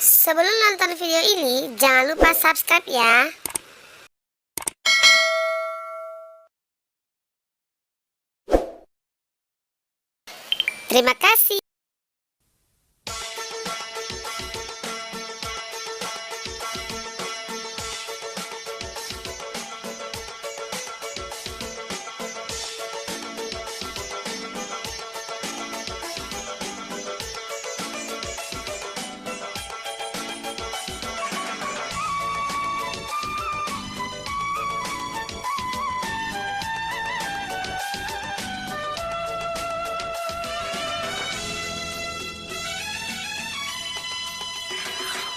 Sebelum nonton video ini, jangan lupa subscribe ya. Terima kasih.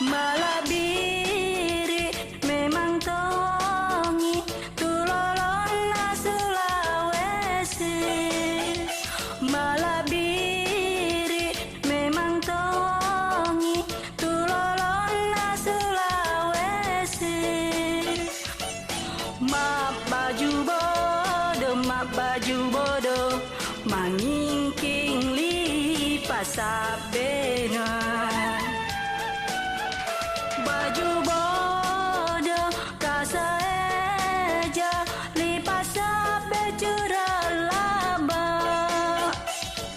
Malabiri memang tongi tulolonna Sulawesi. Malabiri memang tongi tulolonna Sulawesi. Mak baju bodoh mangingking lipas sabena. Baju bodoh kasaeja lipas sabe curah laba.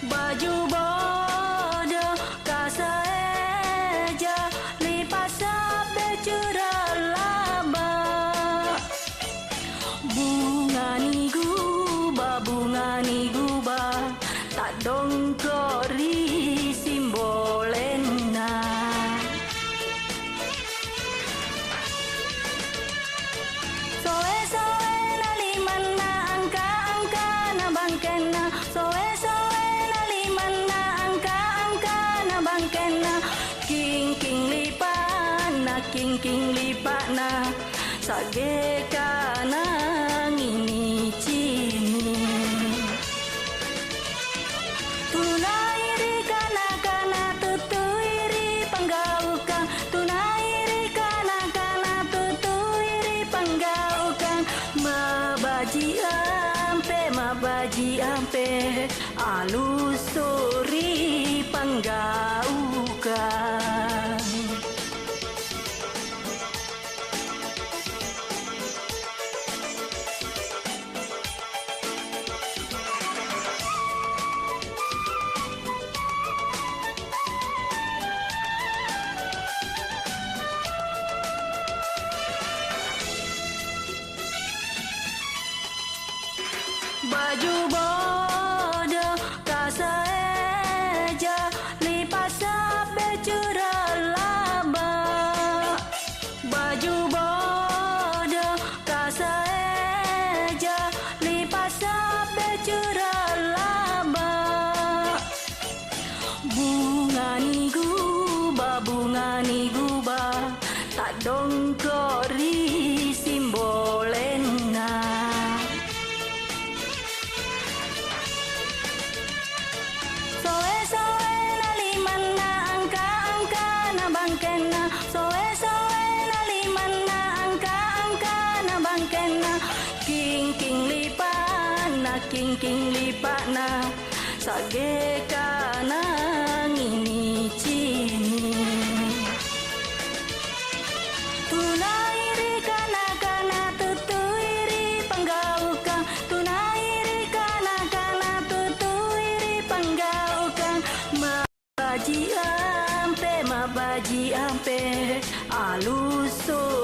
Baju bodoh kasaeja lipas sabe curah laba. Bunga ni guba tak dongkori simbolena. King lipana sage kana ngini cini. Tunairi kana tutuiri panggaukan. Tunairi kana tutuiri panggaukan. Mabaji ampe alusuri panggaukan. Baju bodoh kasaeja lipas sabe curah laba. Baju bodoh kasaeja lipas sabe curah laba. Bunga ni guba tak dongkori simbolena. King lipana sage kana ngini cini. Tunairi kana tutuiri panggaukan. Tunairi kana tutuiri panggaukan. Mabaji ampe aluso